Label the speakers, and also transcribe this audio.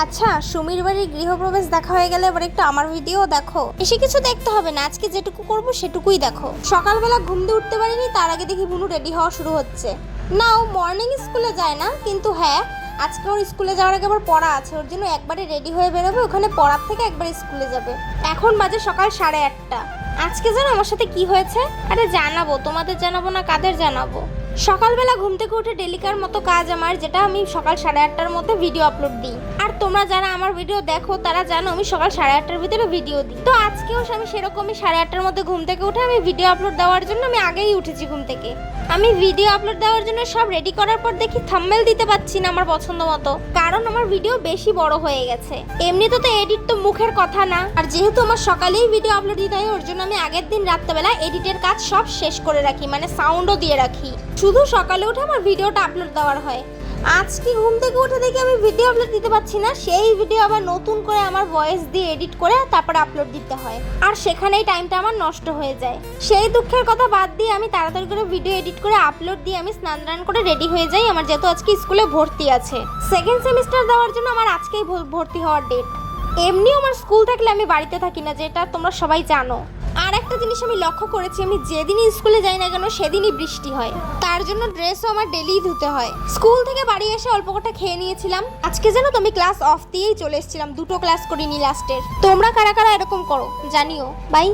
Speaker 1: আচ্ছা, সুমির বাড়ির গৃহপ্রবেশ দেখা হয়ে গেলে এবার একটু আমার ভিডিও দেখো। বেশি কিছু দেখতে হবে না, আজকে যেটুকু করব সেটুকুই দেখো। সকালবেলা ঘুম দিয়ে উঠতে পারিনি, তার আগে দেখি বুনু রেডি হওয়া শুরু হচ্ছে। না, ও মর্নিং স্কুলে যায় না, কিন্তু হ্যাঁ আজকে ওর স্কুলে যাওয়ার আগে আবার পড়া আছে, ওর জন্য একবারে রেডি হয়ে বেরোবে, ওখানে পড়ার থেকে একবারে স্কুলে যাবে। এখন বাজে সকাল 8:30। আজকে জানো আমার সাথে কি হয়েছে? আরে জানাবো, তোমাদের জানাবো না কাদের জানাবো। সকালবেলা ঘুম থেকে উঠে ডেলিকার মতো কাজ আমার, যেটা আমি সকাল 8:30টার মধ্যে ভিডিও আপলোড দিই। আর তোমরা যারা আমার ভিডিও দেখো তারা জানো আমি সকাল 8:30টার ভিতরে ভিডিও দিই। তো আজকেও আমি সেরকমই 8:30টার মধ্যে ঘুম থেকে উঠে আমি ভিডিও আপলোড দেওয়ার জন্য আমি আগেই উঠেছি ঘুম থেকে। আমি ভিডিও আপলোড দেওয়ার জন্য সব রেডি করার পর দেখি থাম্বনেল দিতে পারছি না আমার পছন্দ মতো, কারণ আমার ভিডিও বেশি বড় হয়ে গেছে। এমনিতে তো এডিট তো মুখের কথা না, আর যেহেতু আমার সকালেই ভিডিও আপলোড দিতে হয় ওর জন্য আমি আগের দিন রাত্রেবেলা এডিটের কাজ সব শেষ করে রাখি, মানে সাউন্ডও দিয়ে রাখি, শুধু সকালে উঠে আমার ভিডিওটা আপলোড দেওয়ার হয়। আজকে ঘুম থেকে উঠে দেখি আমি ভিডিও আপলোড দিতে পারছি না, সেই ভিডিও আবার নতুন করে আমার ভয়েস দিয়ে এডিট করে তারপরে আপলোড দিতে হয়, আর সেখানেই টাইমটা আমার নষ্ট হয়ে যায়। সেই দুঃখের কথা বাদ দিয়ে আমি তাড়াতাড়ি করে ভিডিও এডিট করে আপলোড দিয়ে আমি স্নান টান করে রেডি হয়ে যাই, আমার যেহেতু আজকে স্কুলে ভর্তি আছে। সেকেন্ড সেমিস্টার দেওয়ার জন্য আমার আজকেই ভর্তি হওয়ার ডেট। এমনিও আমার স্কুল থাকলে আমি বাড়িতে থাকি না, যেটা তোমরা সবাই জানো। আর একটা জিনিস আমি লক্ষ্য করেছি, আমি যেদিনই স্কুলে যাই না কেন সেদিনই বৃষ্টি হয়, তার জন্য ড্রেসও আমার ডেলি ধুতে হয়। স্কুল থেকে বাড়ি এসে অল্প কটা খেয়ে নিয়েছিলাম। আজকে জানো তো আমি ক্লাস অফ দিয়েই চলে এসেছিলাম, 2টো ক্লাস করিনি লাস্টের। তোমরা কারা কারা এরকম করো জানিও। বাই।